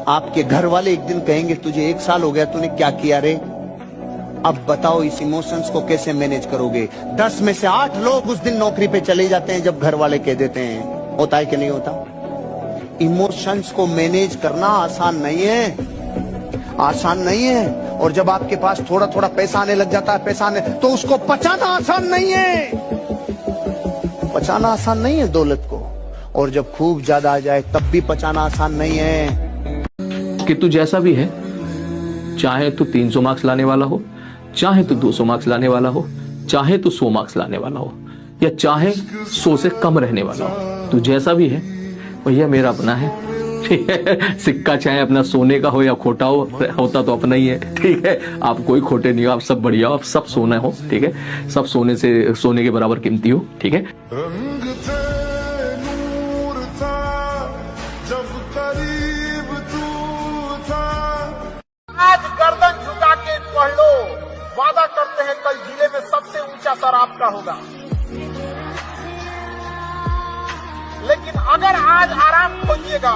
आपके घर वाले एक दिन कहेंगे तुझे 1 साल हो गया, तूने क्या किया रे? अब बताओ इस इमोशंस को कैसे मैनेज करोगे? 10 में से 8 लोग उस दिन नौकरी पे चले जाते हैं जब घर वाले कह देते हैं। होता है कि नहीं होता? इमोशंस को मैनेज करना आसान नहीं है, आसान नहीं है। और जब आपके पास थोड़ा थोड़ा पैसा आने लग जाता है, पैसा आने, तो उसको पचाना आसान नहीं है, पचाना आसान नहीं है दौलत को। और जब खूब ज्यादा आ जाए तब भी पचाना आसान नहीं है। कि तू जैसा भी है, चाहे तू 300 मार्क्स लाने वाला हो, चाहे तू 200 मार्क्स लाने वाला हो, चाहे तू 100 मार्क्स लाने वाला हो, या चाहे 100 से कम रहने वाला हो, तू जैसा भी है भैया मेरा अपना है, ठीक है। सिक्का चाहे अपना सोने का हो या खोटा हो, होता तो अपना ही है, ठीक है। आप कोई खोटे नहीं हो, आप सब बढ़िया हो, आप सब सोना हो, ठीक है। सब सोने के बराबर कीमती हो, ठीक है। रंग थे नूर था जब करीब तू था। आज गर्दन झुका के पढ़ लो, वादा करते हैं कल जिले में सबसे ऊंचा सर आपका होगा। लेकिन अगर आज आराम खोजिएगा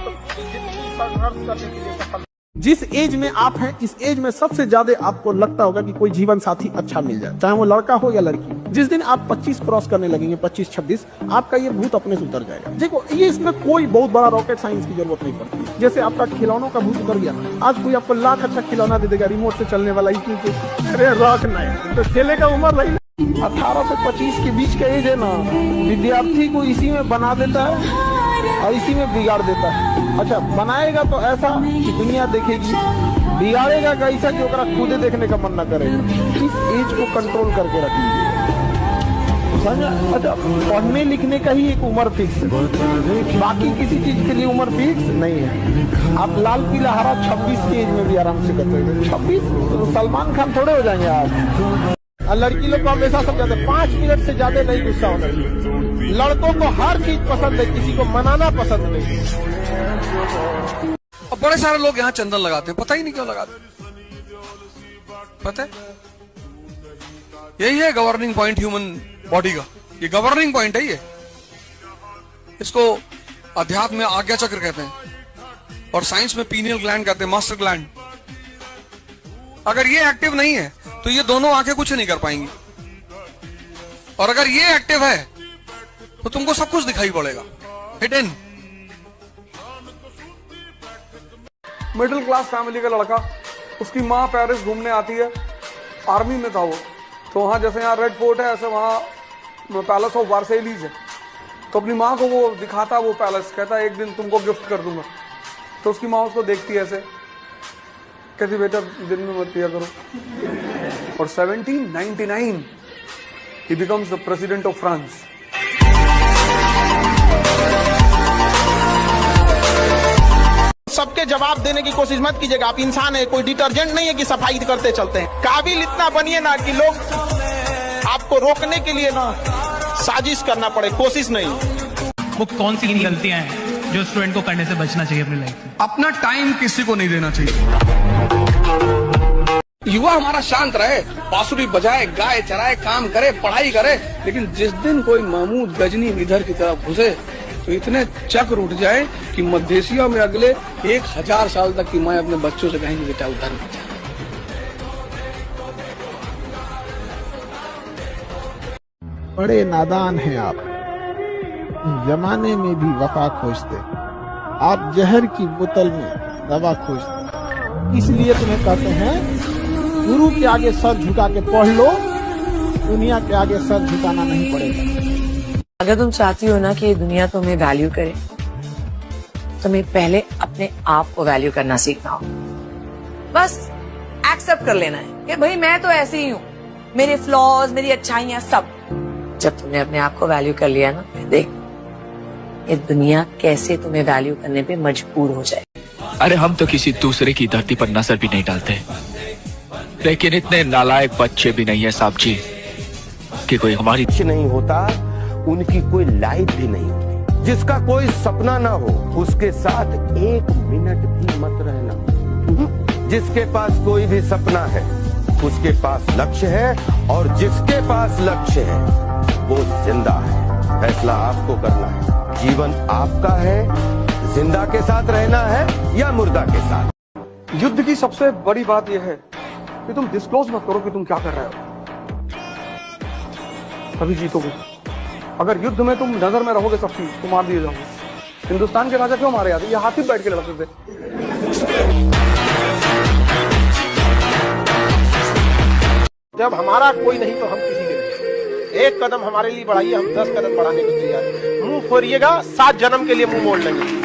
तो पूरी जिंदगी संघर्ष करने के लिए सफल। जिस एज में आप हैं, इस एज में सबसे ज्यादा आपको लगता होगा कि कोई जीवन साथी अच्छा मिल जाए, चाहे वो लड़का हो या लड़की। जिस दिन आप 25 क्रॉस करने लगेंगे, 25-26, आपका ये भूत अपने से उतर जाएगा। देखो, ये इसमें कोई बहुत बड़ा रॉकेट साइंस की जरूरत नहीं पड़ती। जैसे आपका खिलौनों का भूत उतर गया, आज कोई आपको लाख अच्छा खिलौना दे देगा, रिमोट से चलने वाला, अरे रख नहीं तो खेले का उम्र नहीं। 18 से 25 के बीच का एज है ना, विद्यार्थी को इसी में बना देता है और इसी में बिगाड़ देता है। अच्छा, बनाएगा तो ऐसा कि दुनिया देखेगी, बिगाड़ेगा कैसा कि ओकरा खुदे देखने का मन न करेगा। इस एज को कंट्रोल करके रखिए। अच्छा, पढ़ने लिखने का ही एक उम्र फिक्स है, बाकी किसी चीज के लिए उम्र फिक्स नहीं है। आप लाल पीला हरा 26 की एज में भी आराम से कर सकते हैं। 26 तो सलमान खान थोड़े हो जाएंगे आज। लड़की लोग को हमेशा समझाते हैं 5 मिनट से ज्यादा नहीं गुस्सा होना चाहिए। लड़कों को हर चीज पसंद है, किसी को मनाना पसंद नहीं। और बड़े सारे लोग यहाँ चंदन लगाते हैं, पता ही नहीं क्यों लगाते। पता है, यही है गवर्निंग पॉइंट ह्यूमन बॉडी का। ये गवर्निंग पॉइंट है। ये इसको अध्यात्म में आज्ञा चक्र कहते हैं और साइंस में पीनियल ग्लैंड कहते हैं, मास्टर ग्लैंड। अगर ये एक्टिव नहीं है तो ये दोनों आंखें कुछ नहीं कर पाएंगी, और अगर ये एक्टिव है तो तुमको सब कुछ दिखाई पड़ेगा। हिडन। मिडिल क्लास फैमिली का लड़का, उसकी माँ पेरिस घूमने आती है, आर्मी में था वो, तो वहाँ जैसे यहाँ रेड फोर्ट है, ऐसे वहाँ पैलेस ऑफ वर्सेलीज है। तो अपनी माँ को वो दिखाता है वो पैलेस, कहता है एक दिन तुमको गिफ्ट कर दूंगा। तो उसकी माँ उसको देखती है ऐसे, कहती बेटा दिन में मत पिया करो। और 1799 he becomes the president of France. सबके जवाब देने की कोशिश मत कीजिएगा। आप इंसान है, कोई डिटर्जेंट नहीं है कि सफाई करते चलते हैं। काबिल इतना बनिए ना कि लोग आपको रोकने के लिए ना साजिश करना पड़े, कोशिश नहीं। वो कौन सी गलतियां हैं जो स्टूडेंट को करने से बचना चाहिए अपनी लाइफ में? अपना टाइम किसी को नहीं देना चाहिए। युवा हमारा शांत रहे, बांसुरी बजाए, गाय चराए, काम करे, पढ़ाई करे, लेकिन जिस दिन कोई महमूद गजनी इधर की तरफ घुसे तो इतने चक्र उठ जाए कि मध्य में अगले 1000 साल तक की माँ अपने बच्चों से कहेंगे बेटा उधर मत जा। बड़े नादान हैं आप, जमाने में भी वफा खोजते, आप जहर की बोतल में दवा खोजते। इसलिए तुम्हें कहते हैं गुरु के आगे सर झुका के पढ़ लो, दुनिया के आगे सर झुकाना नहीं पड़ेगा। अगर तुम चाहती हो ना कि दुनिया तुम्हें वैल्यू करे, तुम्हें पहले अपने आप को वैल्यू करना सीखना हो। बस एक्सेप्ट कर लेना है कि भाई मैं तो ऐसे ही हूँ, मेरे फ्लॉज, मेरी अच्छाइयाँ सब। जब तुमने अपने आप को वैल्यू कर लिया ना, देख ये दुनिया कैसे तुम्हें वैल्यू करने पे मजबूर हो जाए। अरे हम तो किसी दूसरे की धरती पर नजर भी नहीं डालते, लेकिन इतने नालायक बच्चे भी नहीं है साहब जी कि कोई हमारी नहीं होता, उनकी कोई लाइफ भी नहीं होती। जिसका कोई सपना ना हो उसके साथ 1 मिनट भी मत रहना। जिसके पास कोई भी सपना है उसके पास लक्ष्य है, और जिसके पास लक्ष्य है वो जिंदा है। फैसला आपको करना है, जीवन आपका है, जिंदा के साथ रहना है या मुर्दा के साथ? युद्ध की सबसे बड़ी बात यह है कि तुम डिस्क्लोज मत करो कि तुम क्या कर रहे हो, तभी जीतोगे। अगर युद्ध में तुम नजर में रहोगे सबकी तो मार दिए जाओगे। हिंदुस्तान के राजा क्यों मारे जाते? ये हाथी बैठ के लड़ते थे। जब हमारा कोई नहीं तो हम किसी के नहीं। एक कदम हमारे लिए बढ़ाइए, हम 10 कदम बढ़ाने को तैयार हैं। मुंह फोड़िएगा, 7 जन्म के लिए मुंह मोड़ लेंगे।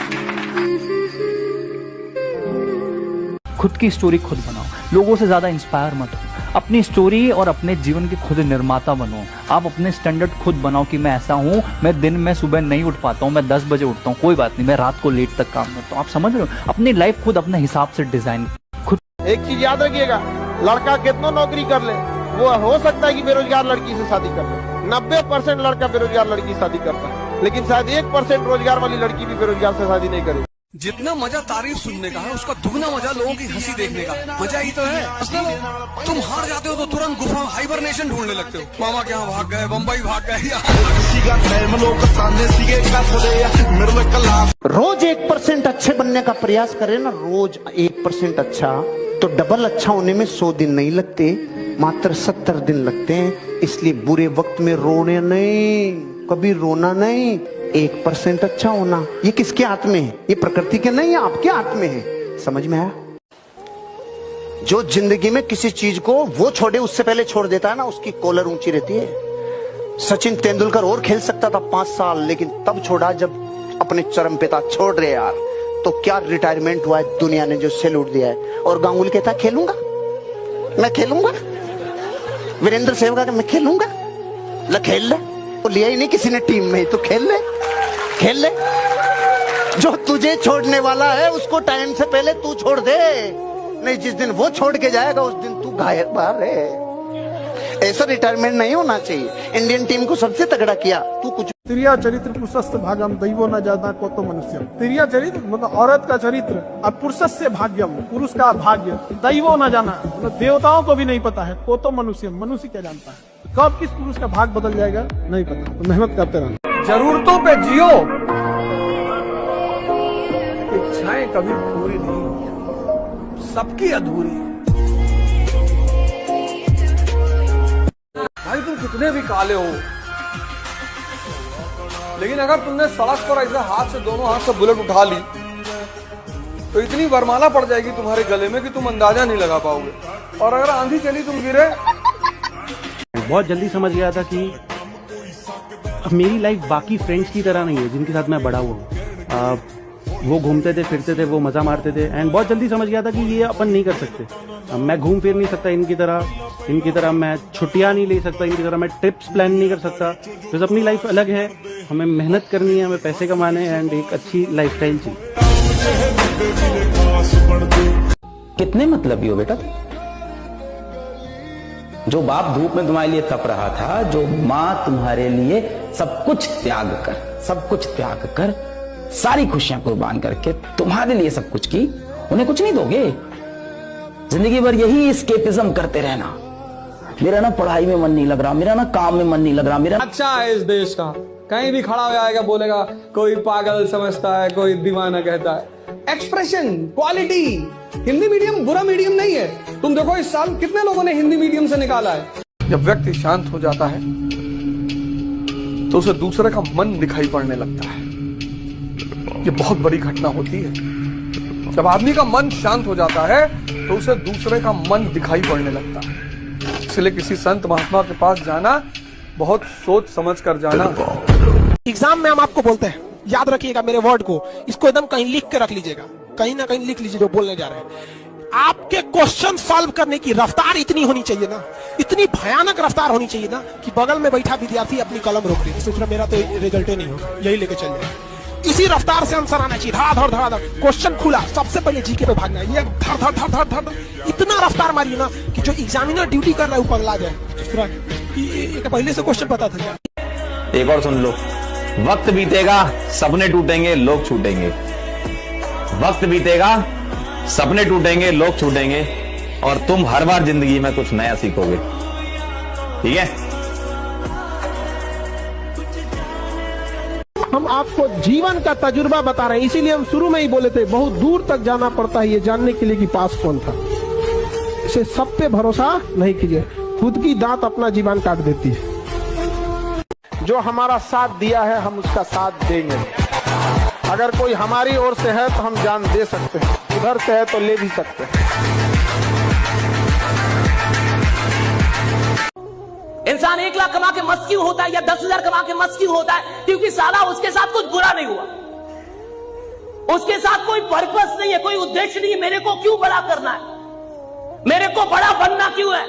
खुद की स्टोरी खुद बनाओ, लोगों से ज्यादा इंस्पायर मत हो। अपनी स्टोरी और अपने जीवन के खुद निर्माता बनो। आप अपने स्टैंडर्ड खुद बनाओ कि मैं ऐसा हूँ, मैं दिन में सुबह नहीं उठ पाता हूँ, मैं 10 बजे उठता हूँ, कोई बात नहीं, मैं रात को लेट तक काम करता हूँ। आप समझ रहे हो? अपनी लाइफ खुद अपने हिसाब से डिजाइन खुद। एक चीज याद रखिएगा, लड़का कितना नौकरी कर ले, वो हो सकता है कि बेरोजगार लड़की से शादी कर ले। 90% लड़का बेरोजगार लड़की से शादी करता है, लेकिन शायद 1% रोजगार वाली लड़की भी बेरोजगार से शादी नहीं करे। जितना मजा तारीफ सुनने का है, उसका दुगना मजा लोगों की हंसी देखने का। मजा ही तो है। असल तुम हार जाते हो तो तुरंत गुफा हाइबरनेशन ढूंढने लगते हो। मामा के यहाँ भाग गए, बम्बई भाग गए। रोज 1% अच्छे बनने का प्रयास करें ना, रोज 1% अच्छा, तो डबल अच्छा होने में 100 दिन नहीं लगते, मात्र 70 दिन लगते हैं। इसलिए बुरे वक्त में रोने नहीं, कभी रोना नहीं। 1% अच्छा होना, ये किसके हाथ में है? ये प्रकृति के नहीं, आपके हाथ में है। समझ में आया? जो जिंदगी में किसी चीज को वो छोड़े उससे पहले छोड़ देता है ना, उसकी कॉलर ऊंची रहती है। सचिन तेंदुलकर और खेल सकता था 5 साल, लेकिन तब छोड़ा जब अपने चरम पिता छोड़ रहे यार। तो क्या रिटायरमेंट हुआ है, दुनिया ने जो सैल्यूट दिया है। और गांगुली कहता है खेलूंगा, मैं खेलूंगा। वीरेंद्र सहवाग का मैं खेलूंगा। ल खेल ले, तो लिया ही नहीं किसी ने टीम में, तो खेल ले, खेल ले। जो तुझे छोड़ने वाला है उसको टाइम से पहले तू छोड़ दे, नहीं जिस दिन वो छोड़ के जाएगा उस दिन तू गायब बाहर है। ऐसा रिटायरमेंट नहीं होना चाहिए। इंडियन टीम को सबसे तगड़ा किया, तू कुछ। तिरिया चरित्र पुरुषस्य भाग्यम दैवो न जाता को तो मनुष्य। तिरिया चरित्र मतलब औरत का चरित्र, और पुरुषस्य भाग्यम पुरुष का भाग्य, दैवो न जाना मतलब देवताओं को भी नहीं पता है, को तो मनुष्य, मनुष्य क्या जानता है कब किस पुरुष का भाग बदल जाएगा नहीं पता। तो मेहनत करते रहना, जरूरतों पे जियो, इच्छाएं कभी पूरी नहीं होती, सबकी अधूरी है। भाई तुम कितने भी काले हो, लेकिन अगर तुमने सड़क पर ऐसा हाथ से, दोनों हाथ से बुलेट उठा ली तो इतनी वरमाला पड़ जाएगी तुम्हारे गले में कि तुम अंदाजा नहीं लगा पाओगे। और अगर आंधी चली तुम गिरे। बहुत जल्दी समझ गया था कि अब मेरी लाइफ बाकी फ्रेंड्स की तरह नहीं है जिनके साथ मैं बड़ा हुआ हूँ। वो घूमते थे, फिरते थे, वो मजा मारते थे, एंड बहुत जल्दी समझ गया था कि ये अपन नहीं कर सकते। मैं घूम फिर नहीं सकता इनकी तरह मैं छुट्टियां नहीं ले सकता इनकी तरह, मैं ट्रिप्स प्लान नहीं कर सकता। तो अपनी लाइफ अलग है, हमें मेहनत करनी है, हमें पैसे कमाने हैं, एंड एक अच्छी लाइफस्टाइल चाहिए। कितने मतलबी हो बेटा? जो बाप धूप में तुम्हारे लिए तप रहा था, जो माँ तुम्हारे लिए सब कुछ त्याग कर सारी खुशियां कुर्बान करके तुम्हारे लिए सब कुछ की, उन्हें कुछ नहीं दोगे? जिंदगी भर यही एस्केपिज्म करते रहना। मेरा ना पढ़ाई में मन नहीं लग रहा, मेरा ना काम में मन नहीं लग रहा, मेरा अच्छा है इस देश का, कहीं भी खड़ा हो जाएगा बोलेगा कोई पागल समझता है, कोई दीवाना कहता है। Expression, quality. हिंदी मीडियम बुरा मीडियम नहीं है। तुम देखो इस साल कितने लोगों ने हिंदी मीडियम से निकाला है। जब व्यक्ति शांत हो जाता है तो उसे दूसरे का मन दिखाई पड़ने लगता है। ये बहुत बड़ी घटना होती है। जब आदमी का मन शांत हो जाता है तो उसे दूसरे का मन दिखाई पड़ने लगता है। इसलिए किसी संत महात्मा के पास जाना, बहुत सोच समझ कर जाना। एग्जाम में हम आपको बोलते हैं, याद रखिएगा मेरे वर्ड को, इसको एकदम कहीं लिख के रख लीजिएगा, कहीं ना कहीं लिख लीजिए जो बोलने जा रहे हैं। आपके क्वेश्चन सॉल्व करने की रफ्तार इतनी होनी चाहिए ना, इतनी भयानक रफ्तार होनी चाहिए ना कि बगल में बैठा विद्यार्थी अपनी कलम रोक दे, सोच रहा मेरा तो रिजल्ट नहीं होगा, यही लेके चल जाए। इसी रफ्तार से आंसर आना चाहिए, धड़ धड़ धड़। क्वेश्चन खुला, सबसे पहले जीके पे भागना है, ये धड़ धड़ धड़ धड़ धड़। इतना रफ्तार मारिए ना कि जो एग्जामिनर ड्यूटी कर रहा है वो पगला जाए। ये पहले से क्वेश्चन पता था क्या? एक और सुन लो, वक्त बीतेगा, सपने टूटेंगे, लोग छूटेंगे। वक्त बीतेगा, सपने टूटेंगे, लोग छूटेंगे, और तुम हर बार जिंदगी में कुछ नया सीखोगे। ठीक है? हम आपको जीवन का तजुर्बा बता रहे हैं। इसीलिए हम शुरू में ही बोले थे बहुत दूर तक जाना पड़ता है ये जानने के लिए कि पास कौन था। इसे सब पे भरोसा नहीं कीजिए, खुद की दांत अपना जीवन काट देती है। जो हमारा साथ दिया है हम उसका साथ देंगे। अगर कोई हमारी ओर से है तो हम जान दे सकते हैं, उधर से है तो ले भी सकते हैं। इंसान 1 लाख कमा के मस्त क्यों होता है या 10,000 कमा के मस्त क्यों होता है? क्योंकि साला उसके साथ कुछ बुरा नहीं हुआ, उसके साथ कोई पर्पस नहीं है, कोई उद्देश्य नहीं है। मेरे को क्यों बड़ा करना है, मेरे को बड़ा बनना क्यों है?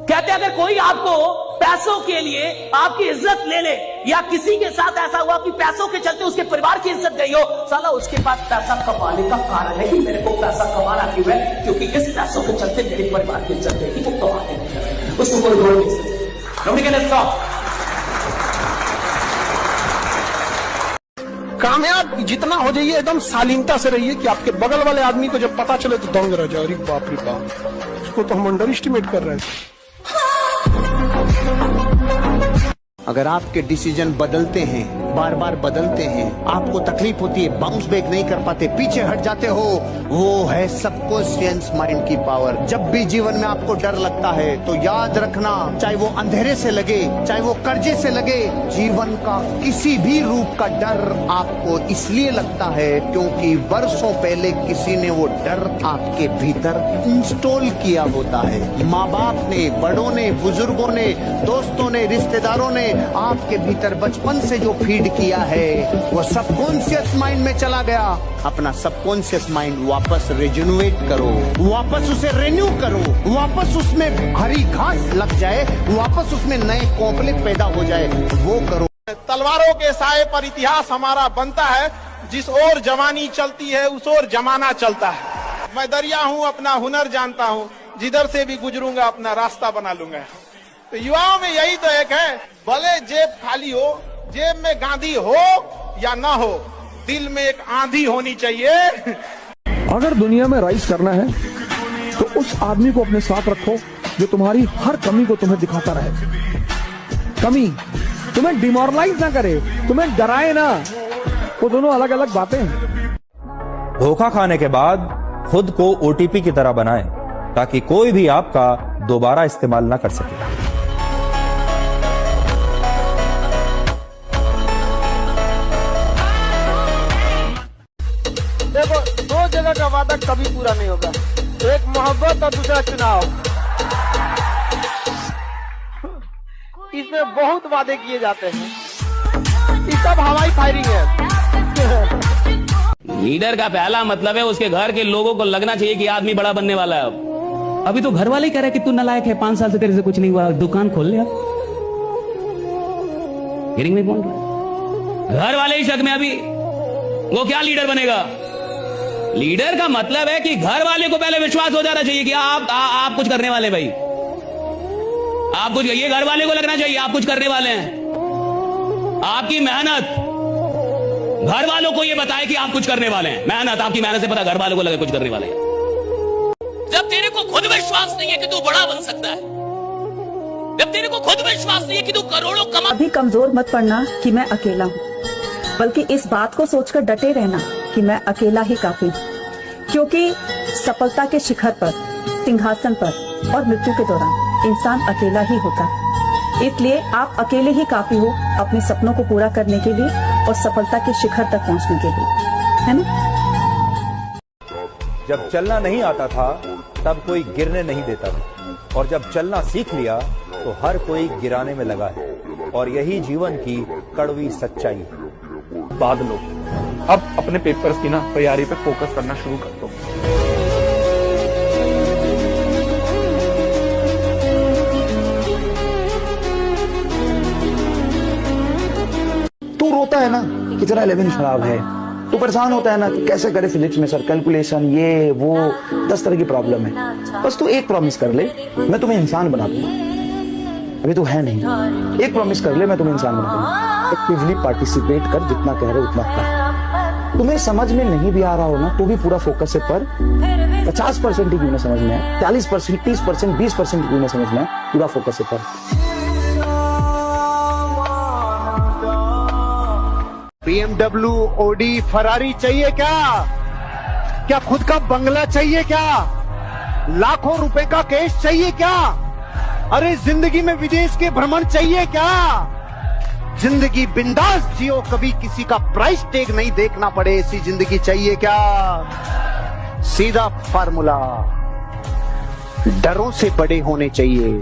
कहते अगर कोई आपको पैसों के लिए आपकी इज्जत ले ले, या किसी के साथ ऐसा हुआ कि पैसों के चलते उसके परिवार की इज्जत गई हो, साला उसके पास पैसा कमाने का कारण है कि मेरे को पैसा कमाना क्यों है, क्योंकि इस पैसों के चलते मेरे परिवार की इज्जत गई, वो कमाने नहीं, उसको कोई रोक नहीं सकता। Nobody can stop. कामयाब जितना हो जाइए एकदम शालीनता से रहिए कि आपके बगल वाले आदमी को जब पता चले तो दंग रह जाए, अरे बाप रे बाप, उसको तो हम अंडर एस्टिमेट कर रहे थे। अगर आपके डिसीजन बदलते हैं, बार बार बदलते हैं, आपको तकलीफ होती है, बाउंस बैक नहीं कर पाते, पीछे हट जाते हो, वो है सबकॉन्शियस माइंड की पावर। जब भी जीवन में आपको डर लगता है तो याद रखना, चाहे वो अंधेरे से लगे, चाहे वो कर्जे से लगे, जीवन का किसी भी रूप का डर आपको इसलिए लगता है क्योंकि वर्षों पहले किसी ने वो डर आपके भीतर इंस्टॉल किया होता है। माँ बाप ने, बड़ों ने, बुजुर्गों ने, दोस्तों ने, रिश्तेदारों ने आपके भीतर बचपन से जो फीड किया है वो सबकॉन्शियस माइंड में चला गया। अपना सबकॉन्शियस माइंड वापस रिजेन्युएट करो, वापस उसे रिन्यू करो, वापस उसमें हरी घास लग जाए, वापस उसमें नए कोपले पैदा हो जाए, वो करो। तलवारों के साए पर इतिहास हमारा बनता है, जिस ओर जवानी चलती है उस ओर जमाना चलता है। मैं दरिया हूँ, अपना हुनर जानता हूँ, जिधर से भी गुजरूंगा अपना रास्ता बना लूंगा। तो युवाओं में यही तो एक है, भले जेब खाली हो, जेब में गांधी हो या ना हो, दिल में एक आंधी होनी चाहिए। अगर दुनिया में राइज करना है तो उस आदमी को अपने साथ रखो जो तुम्हारी हर कमी को तुम्हें दिखाता रहे। कमी तुम्हें डिमोरलाइज ना करे, तुम्हें डराए ना, वो दोनों अलग अलग बातें हैं। धोखा खाने के बाद खुद को ओटीपी की तरह बनाएं ताकि कोई भी आपका दोबारा इस्तेमाल ना कर सके। देखो, दो जगह का वादा कभी पूरा नहीं होगा, एक मोहब्बत और दूसरा चुनाव। इसमें बहुत वादे किए जाते हैं, ये सब हवाई फायरिंग है। लीडर का पहला मतलब है उसके घर के लोगों को लगना चाहिए कि आदमी बड़ा बनने वाला है। अभी तो घर वाले ही कह रहे हैं कि तू नालायक है, 5 साल से तेरे से कुछ नहीं हुआ, दुकान खोल ले। हियरिंग में कौन घर वाले ही शक में, अभी वो क्या लीडर बनेगा? लीडर का मतलब है कि घर वाले को पहले विश्वास हो जाना चाहिए कि आप कुछ करने वाले, भाई आप कुछ, ये घर वाले को लगना चाहिए आप कुछ करने वाले हैं। आपकी मेहनत घर वालों को ये बताए कि आप कुछ करने वाले हैं। मेहनत, आपकी मेहनत से पता घर वालों को लगे कुछ करने वाले हैं। जब तेरे को खुद विश्वास नहीं है कि तू बड़ा बन सकता है, जब तेरे को खुद विश्वास नहीं है कि तू करोड़ों कमा, अभी कमजोर मत पड़ना कि मैं अकेला हूँ, बल्कि इस बात को सोचकर डटे रहना कि मैं अकेला ही काफी हूँ। क्योंकि सफलता के शिखर पर, सिंहासन पर और मृत्यु के दौरान इंसान अकेला ही होता है। इसलिए आप अकेले ही काफी हो अपने सपनों को पूरा करने के लिए और सफलता के शिखर तक पहुंचने के लिए, है ना? जब चलना नहीं आता था तब कोई गिरने नहीं देता था, और जब चलना सीख लिया तो हर कोई गिराने में लगा है, और यही जीवन की कड़वी सच्चाई है। बाद लो, अब अपने पेपर्स की ना तैयारी पे फोकस करना शुरू कर दो। तू रोता है ना कि तेरा 11 खराब है, तू परेशान होता है ना कि कैसे करे फिजिक्स में सर, कैलकुलेशन, ये वो 10 तरह की प्रॉब्लम है। बस तू एक प्रॉमिस कर ले, मैं तुम्हें इंसान बना दूंगा। अभी तू है नहीं, एक प्रॉमिस कर ले, मैं तुम्हें इंसान बना दूंगा। एक्टिवली पार्टिसिपेट कर, जितना कह रहे उतना कर। तुम्हें समझ में नहीं भी आ रहा हो ना तो भी पूरा फोकस से पर 50% ही क्यों ना समझ में आए, 40%, 30%, 20% क्यों ना समझ में आए, पूरा फोकस से पर। BMW, ओडी, फरारी चाहिए क्या? क्या खुद का बंगला चाहिए क्या? लाखों रुपए का कैश चाहिए क्या? अरे जिंदगी में विदेश के भ्रमण चाहिए क्या? जिंदगी बिंदास जियो, कभी किसी का प्राइस टैग नहीं देखना पड़े, ऐसी जिंदगी चाहिए क्या? सीधा फार्मूला, डरों से बड़े होने चाहिए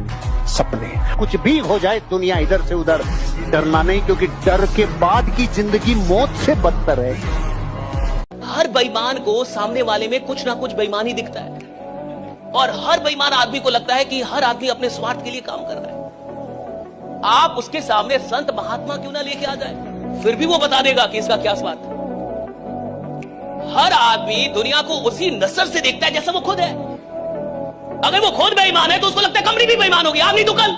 सपने। कुछ भी हो जाए दुनिया इधर से उधर, डरना नहीं, क्योंकि डर के बाद की जिंदगी मौत से बदतर है। हर बेईमान को सामने वाले में कुछ ना कुछ बेईमानी दिखता है, और हर बेईमान आदमी को लगता है कि हर आदमी अपने स्वार्थ के लिए काम कर रहा है। आप उसके सामने संत महात्मा क्यों ना लेके आ जाए, फिर भी वो बता देगा कि इसका क्या स्वार्थ है। हर आदमी दुनिया को उसी नजर से देखता है जैसा वो खुद है। अगर वो खुद बेईमान है तो उसको लगता है कंपनी भी बेईमान होगी, आज नहीं तो कल।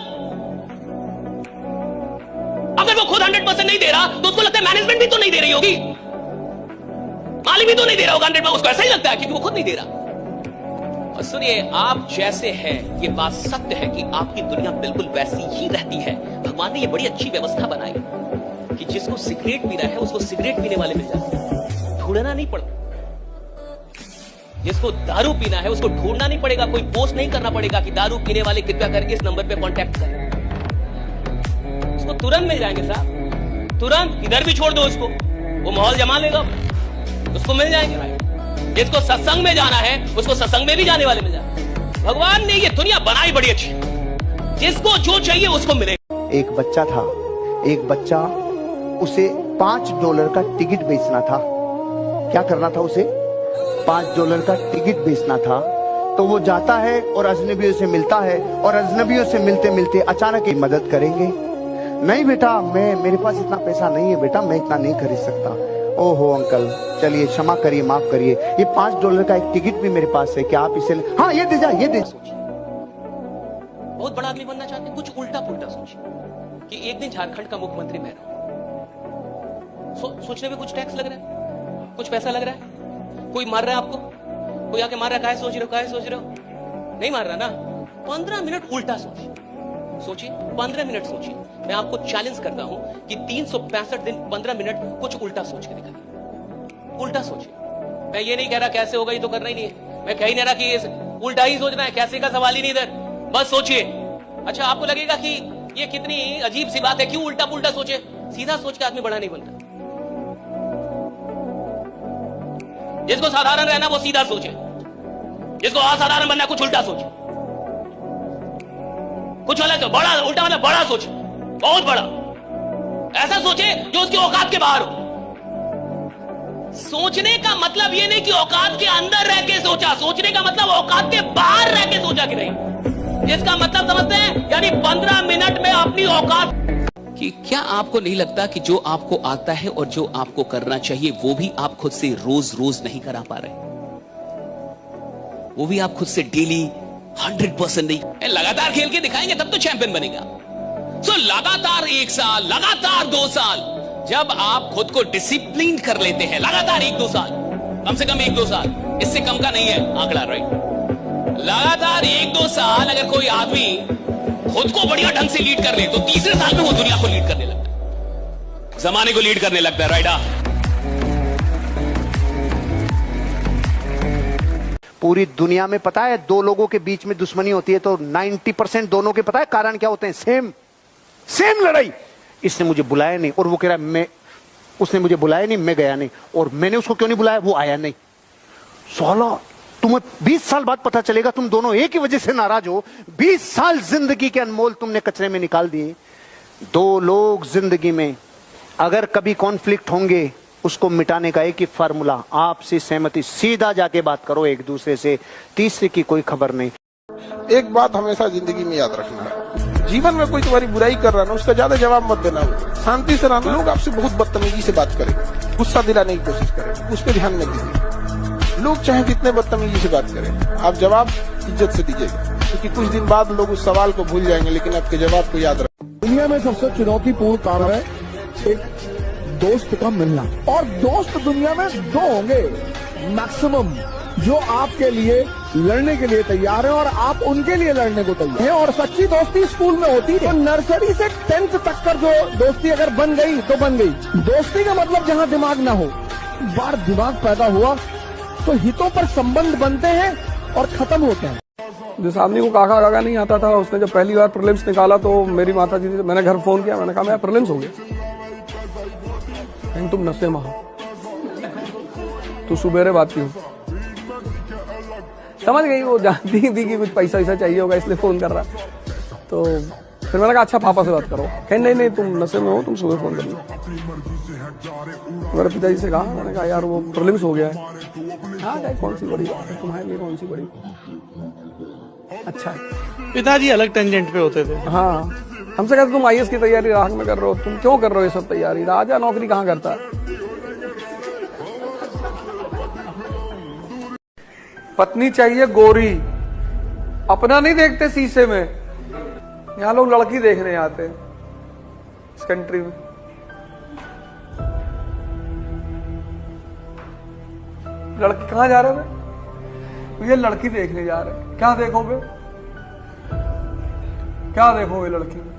अगर वो खुद 100% नहीं दे रहा तो उसको लगता है मैनेजमेंट भी तो नहीं दे रही होगी, मालिक भी तो नहीं दे रहा होगा 100%, उसको ऐसा ही लगता है क्योंकि वो खुद नहीं दे रहा। और सुनिए, आप जैसे हैं, ये बात सत्य है कि आपकी दुनिया बिल्कुल वैसी ही रहती है। भगवान ने ये बड़ी अच्छी व्यवस्था बनाई कि जिसको सिगरेट पीना है उसको सिगरेट पीने वाले मिल जाते, ढूंढना नहीं पड़ता। जिसको दारू पीना है उसको ढूंढना नहीं पड़ेगा, कोई पोस्ट नहीं करना पड़ेगा कि दारू पीने वाले कृपया कर इस नंबर पे कांटेक्ट करें। उसको तुरंत मिल जाएंगे साहब, तुरंत। इधर भी छोड़ दो उसको, वो माहौल जमा लेगा, उसको मिल जाएंगे भाई। जिसको सत्संग में जाना है उसको सत्संग में भी जाने वाले मिल जाए। भगवान ने ये दुनिया बनाई बड़ी अच्छी, जिसको जो चाहिए उसको मिलेगा। एक बच्चा था, एक बच्चा, उसे $5 का टिकट बेचना था। क्या करना था उसे? $5 का टिकट बेचना था। तो वो जाता है और अजनबियों से मिलता है, और अजनबियों से मिलते मिलते अचानक ही मदद करेंगे। नहीं बेटा, मेरे पास इतना पैसा नहीं है बेटा, मैं इतना नहीं खरीद सकता। ओहो अंकल, चलिए क्षमा करिए, माफ करिए, ये $5 का एक टिकट भी मेरे पास है, क्या आप इसे हाँ ये दे जा, ये दे। बहुत बड़ा आदमी बनना चाहते हैं, कुछ उल्टा पुल्टा सोचिए कि एक दिन झारखंड का मुख्यमंत्री मैं रहूं। सोचने में कुछ टैक्स लग रहा है, कुछ पैसा लग रहा है, कोई मार रहा है आपको, कोई आके मार रहा है, काहे सोच रहे हो, काहे सोच रहे हो? नहीं मार रहा ना। 15 मिनट उल्टा सोचिए, 15 मिनट सोचिए। मैं आपको चैलेंज करता हूं कि 365 दिन 15 मिनट कुछ उल्टा सोच के दिखाइए, उल्टा सोचिए। मैं ये नहीं कह रहा कैसे होगा, ये तो करना ही नहीं है। मैं कह ही नहीं रहा कि उल्टा ही सोचना है, कैसे का सवाल ही नहीं इधर, बस सोचिए। अच्छा, आपको लगेगा कि ये कितनी अजीब सी बात है, क्यों उल्टा पुल्टा सोचे? सीधा सोच के आदमी बड़ा नहीं बनता। जिसको साधारण रहना वो सीधा सोचे, जिसको असाधारण बनना कुछ उल्टा सोचे, कुछ अलग, बड़ा उल्टा मतलब बड़ा सोचे, बहुत बड़ा। ऐसा सोचे जो उसकी औकात के बाहर हो। सोचने का मतलब ये नहीं कि औकात के अंदर रह के सोचा, सोचने का मतलब औकात के बाहर रह के सोचा कि नहीं। जिसका मतलब समझते हैं, यानी 15 मिनट में अपनी औकात। कि क्या आपको नहीं लगता कि जो आपको आता है और जो आपको करना चाहिए वो भी आप खुद से रोज रोज नहीं करा पा रहे, वो भी आप खुद से डेली 100% नहीं। लगातार खेल के दिखाएंगे तब तो चैंपियन बनेगा। सो लगातार 1 साल, लगातार 2 साल, जब आप खुद को डिसिप्लिन कर लेते हैं, लगातार 1-2 साल, कम से कम 1-2 साल, इससे कम का नहीं है आंकड़ा, राइट? लगातार 1-2 साल अगर कोई आदमी खुद को बढ़िया ढंग से लीड कर ले तो तीसरे साल में वो दुनिया को लीड करने लगता है, जमाने को लीड करने लगता है, राइट? पूरी दुनिया में पता है 2 लोगों के बीच में दुश्मनी होती है तो 90% दोनों के पता है कारण क्या होते हैं? सेम लड़ाई। इसने मुझे बुलाया नहीं, और वो कह रहा है उसने मुझे बुलाया नहीं, मैं गया नहीं, और मैंने उसको क्यों नहीं बुलाया, वो आया नहीं। साला, तुम्हें 20 साल बाद पता चलेगा तुम दोनों एक ही वजह से नाराज हो। 20 साल जिंदगी के अनमोल तुमने कचरे में निकाल दिए। 2 लोग जिंदगी में अगर कभी कॉन्फ्लिक्ट होंगे, उसको मिटाने का एक ही फार्मूला, आपसी सहमति, सीधा जाके बात करो एक दूसरे से, तीसरे की कोई खबर नहीं। एक बात हमेशा जिंदगी में याद रखना है, जीवन में कोई तुम्हारी बुराई कर रहा है ना, उसका ज्यादा जवाब मत देना, शांति से रहना। लोग आपसे बहुत बदतमीजी से बात करेंगे, गुस्सा दिलाने की कोशिश करेंगे, उस पर ध्यान मत दीजिए। लोग चाहे जितने बदतमीजी से बात करें, आप जवाब इज्जत से दीजिएगा, क्योंकि कुछ दिन बाद लोग उस सवाल को भूल जाएंगे, लेकिन आपके जवाब को याद रखें। दुनिया में सबसे चुनौतीपूर्ण काम है एक दोस्त का मिलना, और दोस्त दुनिया में 2 होंगे मैक्सिमम, जो आपके लिए लड़ने के लिए तैयार है और आप उनके लिए लड़ने को तैयार हैं। और सच्ची दोस्ती स्कूल में होती है। तो नर्सरी से 10th तक कर जो दोस्ती अगर बन गई तो बन गई। दोस्ती का मतलब जहाँ दिमाग ना हो। बार दिमाग पैदा हुआ तो हितों पर संबंध बनते हैं और खत्म होते हैं। जिस आदमी को काका काका नहीं आता था, उसने जब पहली बार प्रीलिम्स निकाला तो मेरी माता जी ने, मैंने घर फोन किया, मैंने कहा मैं प्रीलिम्स हो गया। तुम नशे में हो, तू सुबेरे बात की हो। समझ गई, वो जानती थी कि कुछ पैसा वैसा चाहिए होगा इसलिए फोन कर रहा। तो फिर मैंने कहा अच्छा पापा से बात करो। कहीं नहीं नहीं तुम नशे में हो, तुम सुबह फोन कर लो। मेरे पिताजी से कहा, मैंने कहा यार वो प्रीलिम्स हो गया है। हाँ कौन सी बड़ी बात है, तुम्हारे लिए कौन सी बड़ी। अच्छा पिताजी अलग टेंजेंट पे होते थे। हाँ हमसे कहते तुम IAS की तैयारी राह में कर रहे हो, तुम क्यों कर रहे हो ये सब तैयारी, राजा नौकरी कहाँ करता है। पत्नी चाहिए गोरी, अपना नहीं देखते शीशे में। यहाँ लोग लड़की देखने आते हैं इस कंट्री में। लड़की कहाँ जा रहे हो? ये लड़की देखने जा रहे हैं। क्या देखोगे, क्या देखोगे लड़की में?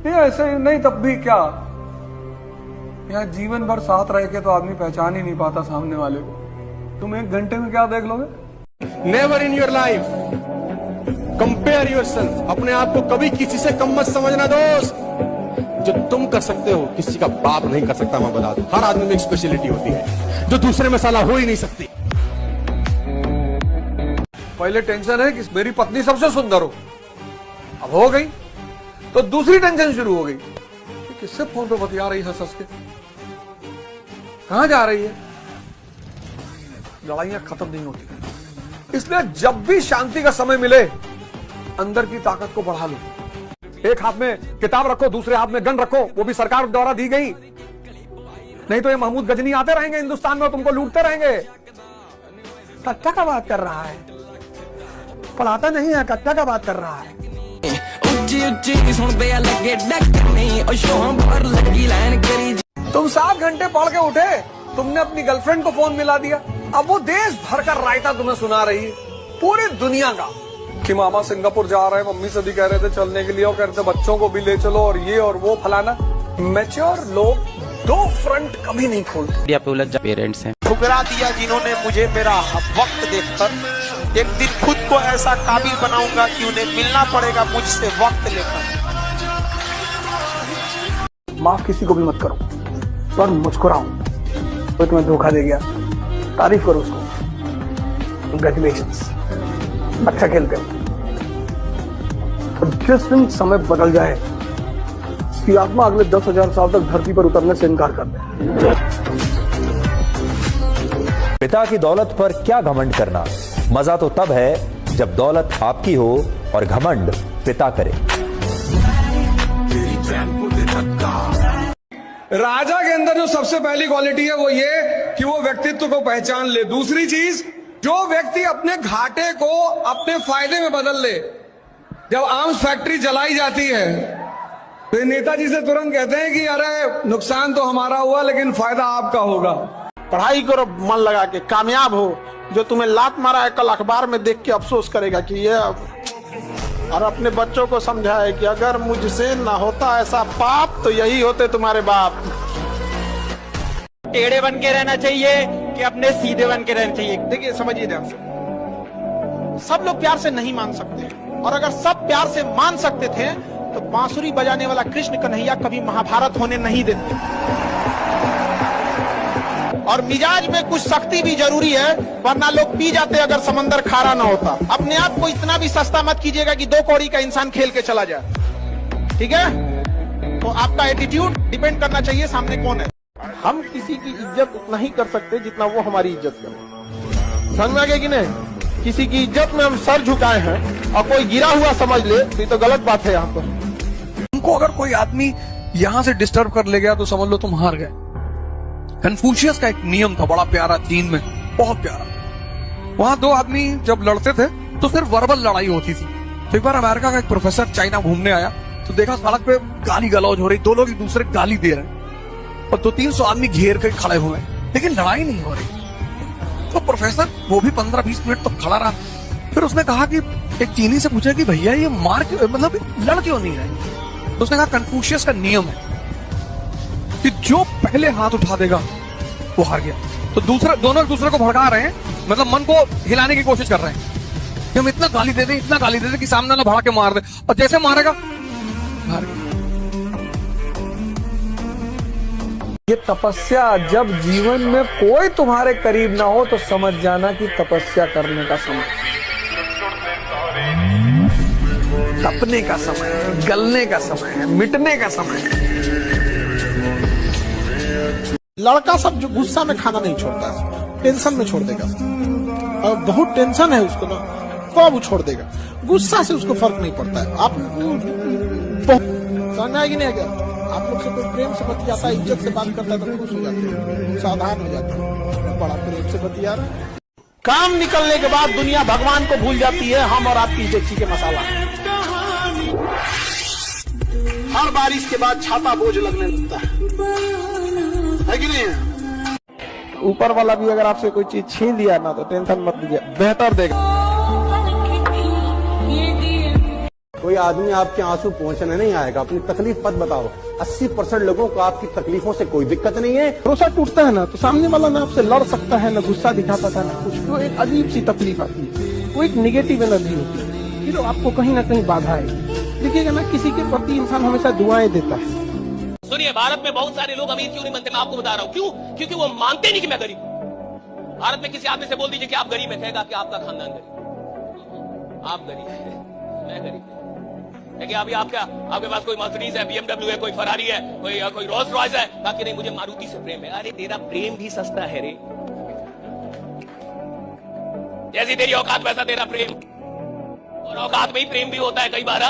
नहीं ऐसे नहीं, तब भी क्या यार, जीवन भर साथ रह के तो आदमी पहचान ही नहीं पाता सामने वाले को। तुम 1 घंटे में क्या देख लोगे? Never in your life compare yourself. अपने आप को कभी किसी से कम मत समझना दोस्त। जो तुम कर सकते हो किसी का बाप नहीं कर सकता। मैं बता दूं, हर आदमी में एक स्पेशलिटी होती है जो दूसरे में साला हो ही नहीं सकती। पहले टेंशन है कि मेरी पत्नी सबसे सुंदर हो, अब हो गई तो दूसरी टेंशन शुरू हो गई कि किससे फोन पे बतिया रही है हंस के, कहां जा रही है। लड़ाइयां खत्म नहीं होती, इसलिए जब भी शांति का समय मिले अंदर की ताकत को बढ़ा लो। एक हाथ में किताब रखो, दूसरे हाथ में गन रखो, वो भी सरकार द्वारा दी गई। नहीं तो ये महमूद गजनी आते रहेंगे हिंदुस्तान में और तुमको लूटते रहेंगे। कट्टा का बात कर रहा है, पढ़ाता नहीं है, कट्टा का बात कर रहा है। तुम 7 घंटे पढ़ के उठे, तुमने अपनी गर्लफ्रेंड को फोन मिला दिया, अब वो देश भर का रायता तुम्हें सुना रही है, पूरी दुनिया का, कि मामा सिंगापुर जा रहे हैं, मम्मी से भी कह रहे थे चलने के लिए, और कह रहे थे बच्चों को भी ले चलो, और ये और वो फलाना। मैच्योर लोग 2 फ्रंट कभी नहीं खोलते। पेरेंट्स हैं ठुकरा दिया जिन्होंने मुझे मेरा वक्त देखकर। एक दिन खुद को ऐसा काबिल बनाऊंगा कि उन्हें मिलना पड़ेगा मुझसे वक्त लेकर। माफ किसी को भी मत करो, पर मुस्कुराओ तो तुम्हें धोखा दे गया, तारीफ करो उसको, कंग्रेचुलेशंस, अच्छा खेलते हो। और जिस दिन समय बदल जाए, उसकी आत्मा अगले 10,000 साल तक धरती पर उतरने से इनकार कर दे। पिता की दौलत पर क्या घमंड करना, मजा तो तब है जब दौलत आपकी हो और घमंड पिता करे। राजा के अंदर जो सबसे पहली क्वालिटी है वो ये कि वो व्यक्तित्व को पहचान ले। दूसरी चीज, जो व्यक्ति अपने घाटे को अपने फायदे में बदल ले। जब आर्म्स फैक्ट्री जलाई जाती है तो नेताजी से तुरंत कहते हैं कि अरे नुकसान तो हमारा हुआ लेकिन फायदा आपका होगा। पढ़ाई करो मन लगा के, कामयाब हो। जो तुम्हें लात मारा है कल अखबार में देख के अफसोस करेगा कि ये, और अपने बच्चों को समझाए कि अगर मुझसे ना होता ऐसा पाप तो यही होते तुम्हारे बाप। टेढ़े बन के रहना चाहिए कि अपने सीधे बन के रहना चाहिए। देखिए समझिए ध्यान से, सब लोग प्यार से नहीं मान सकते, और अगर सब प्यार से मान सकते थे तो बांसुरी बजाने वाला कृष्ण कन्हैया कभी महाभारत होने नहीं देते। और मिजाज में कुछ सख्ती भी जरूरी है, वरना लोग पी जाते अगर समंदर खारा ना होता। अपने आप को इतना भी सस्ता मत कीजिएगा कि 2 कौड़ी का इंसान खेल के चला जाए, ठीक है। तो आपका एटीट्यूड डिपेंड करना चाहिए सामने कौन है। हम किसी की इज्जत उतना ही कर सकते जितना वो हमारी इज्जत करे। समझ में आ गया कि नहीं? किसी की इज्जत में हम सर झुकाए हैं और कोई गिरा हुआ समझ ले तो ये तो गलत बात है। यहाँ पर तुमको अगर कोई आदमी यहाँ से डिस्टर्ब कर ले गया तो समझ लो तुम हार गए। कन्फ्यूशियस का एक नियम था बड़ा प्यारा, चीन में बहुत प्यारा। वहां 2 आदमी जब लड़ते थे तो सिर्फ वर्बल लड़ाई होती थी। तो एक बार अमेरिका का एक प्रोफेसर चाइना घूमने आया तो देखा सड़क पे गाली गलौज हो रही, 2 लोग एक दूसरे गाली दे रहे हैं और 200-300 आदमी घेर कर खड़े हुए, लेकिन लड़ाई नहीं हो रही। तो प्रोफेसर वो भी 15-20 मिनट तक खड़ा रहा। फिर उसने कहा कि एक चीनी से पूछा कि भैया ये मार क्यों, मतलब लड़ क्यों नहीं रहे? तो उसने कहा कन्फ्यूशियस का नियम है कि जो पहले हाथ उठा देगा वो हार गया। तो दोनों एक दूसरे को भड़का रहे हैं, मतलब मन को हिलाने की कोशिश कर रहे हैं कि हम इतना गाली दे दें कि सामने वाला भड़ा के मार दे, और जैसे मारेगा हार गया। ये तपस्या, जब जीवन में कोई तुम्हारे करीब ना हो तो समझ जाना कि तपस्या करने का समय, तपने का समय है, गलने का समय है, मिटने का समय है। लड़का सब जो गुस्सा में खाना नहीं छोड़ता है, टेंशन में छोड़ देगा। और बहुत टेंशन है उसको ना, तो अब वो छोड़ देगा। गुस्सा से उसको फर्क नहीं पड़ता है। आप समझ आएगी नहीं? अगर आप लोग से कोई प्रेम से बतियाता है, इज्जत से बात करता है तो खुश हो जाते हैं, सावधान हो जाते हैं। बड़ा प्रेम से बतिया रहा है। काम निकलने के बाद दुनिया भगवान को भूल जाती है, हम और आपकी डेगची के मसाला। हर बारिश के बाद छाता बोझ लगने लगता है कि नहीं? ऊपर वाला भी अगर आपसे कोई चीज छीन लिया ना तो टेंशन मत लीजिए, बेहतर देगा। कोई आदमी आपके आंसू पहुंचने नहीं आएगा, अपनी तकलीफ मत बताओ। 80% लोगों को आपकी तकलीफों से कोई दिक्कत नहीं है। भरोसा टूटता है ना तो सामने वाला ना आपसे लड़ सकता है, ना गुस्सा दिखा पाता है, ना कुछ। वो एक अजीब सी तकलीफ आती है, वो एक निगेटिव एनर्जी होती है, फिर आपको कहीं ना कहीं बाधा आएगी। देखिएगा ना, किसी के प्रति इंसान हमेशा दुआएं देता है। सुनिए, भारत में बहुत सारे लोग अमीर क्यों नहीं बनते, मैं आपको बता रहा हूँ क्यों। क्योंकि वो मानते नहीं कि मैं गरीब हूँ। भारत में किसी आदमी से बोल दीजिए कि आप गरीब है, कहेगा कि आपका खानदान गरीब, आप गरीब है, मैं गरीब नहीं। देखिए अभी आपके पास कोई मर्सिडीज है, BMW है, कोई फरारी है, कोई रोल्स रॉयस है, बाकी नहीं मुझे मारुति से प्रेम है। अरे तेरा प्रेम भी सस्ता है रे, जैसी तेरी औकात वैसा तेरा प्रेम। और औकात में ही प्रेम भी होता है कई बार।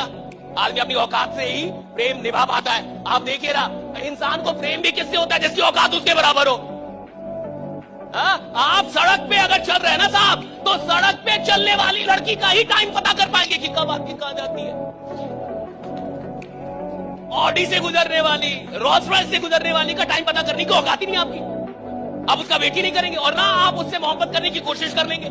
आदमी अपनी औकात से ही प्रेम निभा पाता है। आप देखिए ना, इंसान को प्रेम भी किससे होता है? जिसकी औकात उसके बराबर हो। आप सड़क पे अगर चल रहे हैं ना साहब, तो सड़क पे चलने वाली लड़की का ही टाइम पता कर पाएंगे कि कब आपकी कहां जाती है। ऑडी से गुजरने वाली, रोल्स रॉयस से गुजरने वाली का टाइम पता करने की औकात ही नहीं आपकी। आप उसका वेट ही नहीं करेंगे और ना आप उससे मोहब्बत करने की कोशिश कर लेंगे।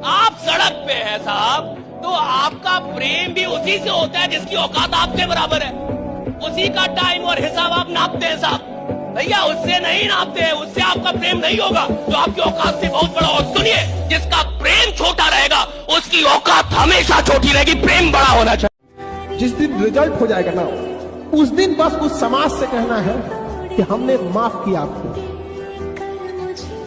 आप सड़क पे है साहब, तो आपका प्रेम भी उसी से होता है जिसकी औकात आपके बराबर है। उसी का टाइम और हिसाब आप नापते हैं साहब। भैया उससे नहीं नापते हैं, उससे आपका प्रेम नहीं होगा जो आपकी औकात से बहुत बड़ा। और सुनिए, जिसका प्रेम छोटा रहेगा उसकी औकात हमेशा छोटी रहेगी। प्रेम बड़ा होना चाहिए। जिस दिन रिजल्ट हो जाएगा ना, उस दिन बस उस समाज से कहना है कि हमने माफ किया आपको।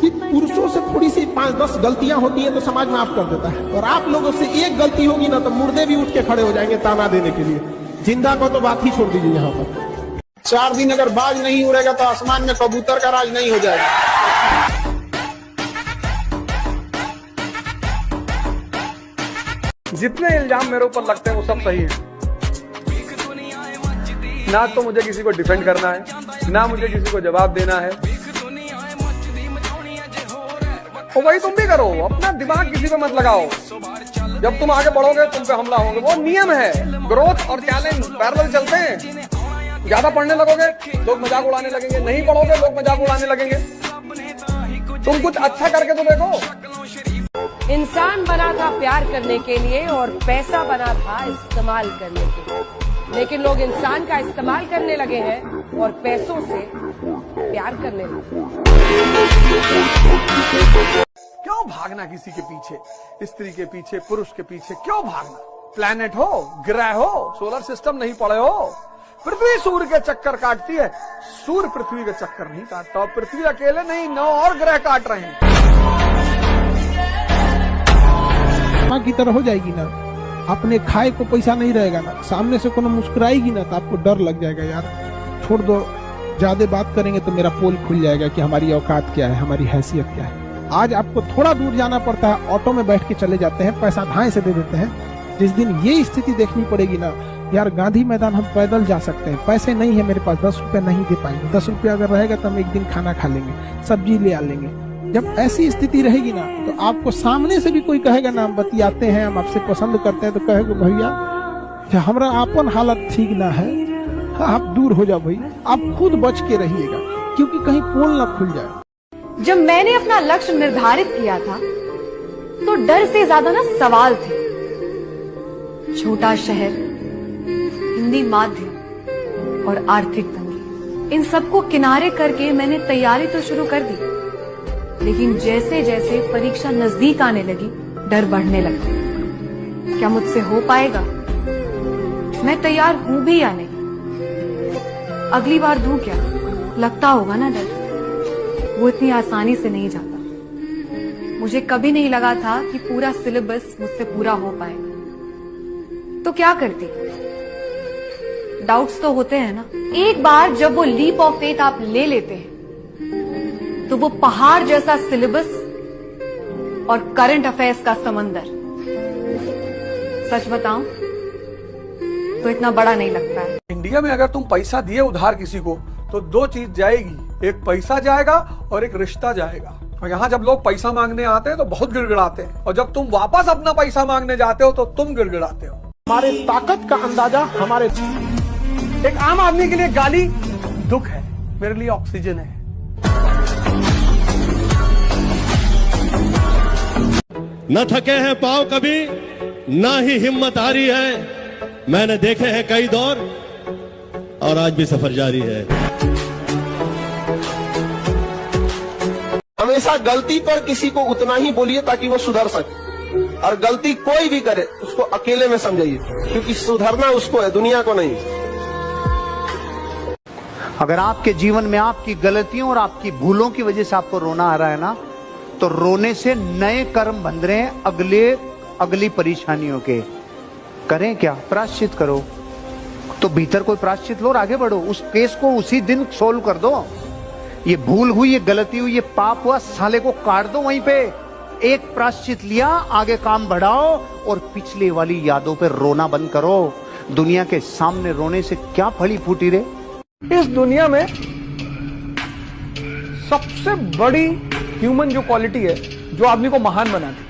कि पुरुषों से थोड़ी सी 5-10 गलतियां होती हैं तो समाज माफ कर देता है, और आप लोगों से एक गलती होगी ना तो मुर्दे भी उठ के खड़े हो जाएंगे ताना देने के लिए। जिंदा को तो बात ही छोड़ दीजिए। यहाँ पर 4 दिन अगर बाज नहीं उड़ेगा तो आसमान में कबूतर का राज नहीं हो जाएगा। जितने इल्जाम मेरे ऊपर लगते हैं वो सब सही है। ना तो मुझे किसी को डिफेंड करना है, ना मुझे किसी को जवाब देना है। और वही तुम भी करो, अपना दिमाग किसी पे मत लगाओ। जब तुम आगे बढ़ोगे तुम पे हमला होंगे, वो नियम है। ग्रोथ और चैलेंज पैरेलल चलते हैं। ज्यादा पढ़ने लगोगे लोग मजाक उड़ाने लगेंगे, नहीं पढ़ोगे लोग मजाक उड़ाने लगेंगे। तुम कुछ अच्छा करके तो देखो। इंसान बना था प्यार करने के लिए और पैसा बना था इस्तेमाल करने के लिए, लेकिन लोग इंसान का इस्तेमाल करने लगे हैं और पैसों से प्यार करने लगे। क्यों भागना किसी के पीछे, स्त्री के पीछे, पुरुष के पीछे क्यों भागना? प्लैनेट हो, ग्रह हो, सोलर सिस्टम नहीं पड़े हो। पृथ्वी सूर्य के चक्कर काटती है, सूर्य पृथ्वी के चक्कर नहीं काटता। और पृथ्वी अकेले नहीं, 9 और ग्रह काट रहे हैं। की तरह हो जाएगी ना, अपने खाए को पैसा नहीं रहेगा ना, सामने से कोनो मुस्कुराएगी ना तो आपको डर लग जाएगा। यार छोड़ दो, ज्यादा बात करेंगे तो मेरा पोल खुल जाएगा कि हमारी औकात क्या है, हमारी हैसियत क्या है। आज आपको थोड़ा दूर जाना पड़ता है, ऑटो में बैठ के चले जाते हैं, पैसा धाए से दे देते हैं। जिस दिन ये स्थिति देखनी पड़ेगी ना, यार गांधी मैदान हम पैदल जा सकते हैं, पैसे नहीं है मेरे पास, 10 रुपए नहीं दे पाएंगे। 10 रुपया अगर रहेगा तो हम एक दिन खाना खा लेंगे, सब्जी ले आ लेंगे। जब ऐसी स्थिति रहेगी ना तो आपको सामने से भी कोई कहेगा ना हम बतियाते हैं, हम आपसे पसंद करते हैं, तो कहेगा भैया हमारा अपन हालत ठीक ना है, आप दूर हो जाओ भाई। आप खुद बच के रहिएगा, क्योंकि कहीं पोल ना खुल जाए। जब मैंने अपना लक्ष्य निर्धारित किया था तो डर से ज्यादा ना सवाल थे। छोटा शहर, हिंदी माध्यम और आर्थिक तंगी, इन सबको किनारे करके मैंने तैयारी तो शुरू कर दी, लेकिन जैसे जैसे परीक्षा नजदीक आने लगी डर बढ़ने लगा। क्या मुझसे हो पाएगा? मैं तैयार हूं भी या नहीं? अगली बार दूं क्या? लगता होगा ना डर, वो इतनी आसानी से नहीं जाता। मुझे कभी नहीं लगा था कि पूरा सिलेबस मुझसे पूरा हो पाएगा, तो क्या करती? डाउट्स तो होते हैं ना। एक बार जब वो लीप ऑफ फेथ आप ले लेते हैं तो वो पहाड़ जैसा सिलेबस और करंट अफेयर्स का समंदर, सच बताऊं तो इतना बड़ा नहीं लगता है। इंडिया में अगर तुम पैसा दिए उधार किसी को तो दो चीज जाएगी, एक पैसा जाएगा और एक रिश्ता जाएगा। और यहाँ जब लोग पैसा मांगने आते हैं तो बहुत गिड़गिड़ाते हैं, और जब तुम वापस अपना पैसा मांगने जाते हो तो तुम गिड़गिड़ाते हो। हमारे ताकत का अंदाजा हमारे, एक आम आदमी के लिए गाली दुख है, मेरे लिए ऑक्सीजन है। न थके हैं पांव कभी, ना ही हिम्मत हारी है। मैंने देखे हैं कई दौर और आज भी सफर जारी है। हमेशा गलती पर किसी को उतना ही बोलिए ताकि वो सुधर सके, और गलती कोई भी करे उसको अकेले में समझाइए, क्योंकि सुधरना उसको है, दुनिया को नहीं। अगर आपके जीवन में आपकी गलतियों और आपकी भूलों की वजह से आपको रोना आ रहा है ना, तो रोने से नए कर्म बंध रहे हैं अगली परेशानियों के। करें क्या? प्रायश्चित करो। तो भीतर कोई प्रायश्चित लो और आगे बढ़ो। उस केस को उसी दिन सोल्व कर दो। ये भूल हुई, ये गलती हुई, ये पाप हुआ, साले को काट दो वहीं पे। एक प्रायश्चित लिया, आगे काम बढ़ाओ और पिछले वाली यादों पे रोना बंद करो। दुनिया के सामने रोने से क्या फली फूटी रे। इस दुनिया में सबसे बड़ी ह्यूमन जो क्वालिटी है जो आदमी को महान बनाती है,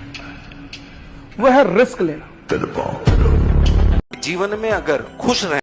वह है रिस्क लेना। जीवन में अगर खुश रहे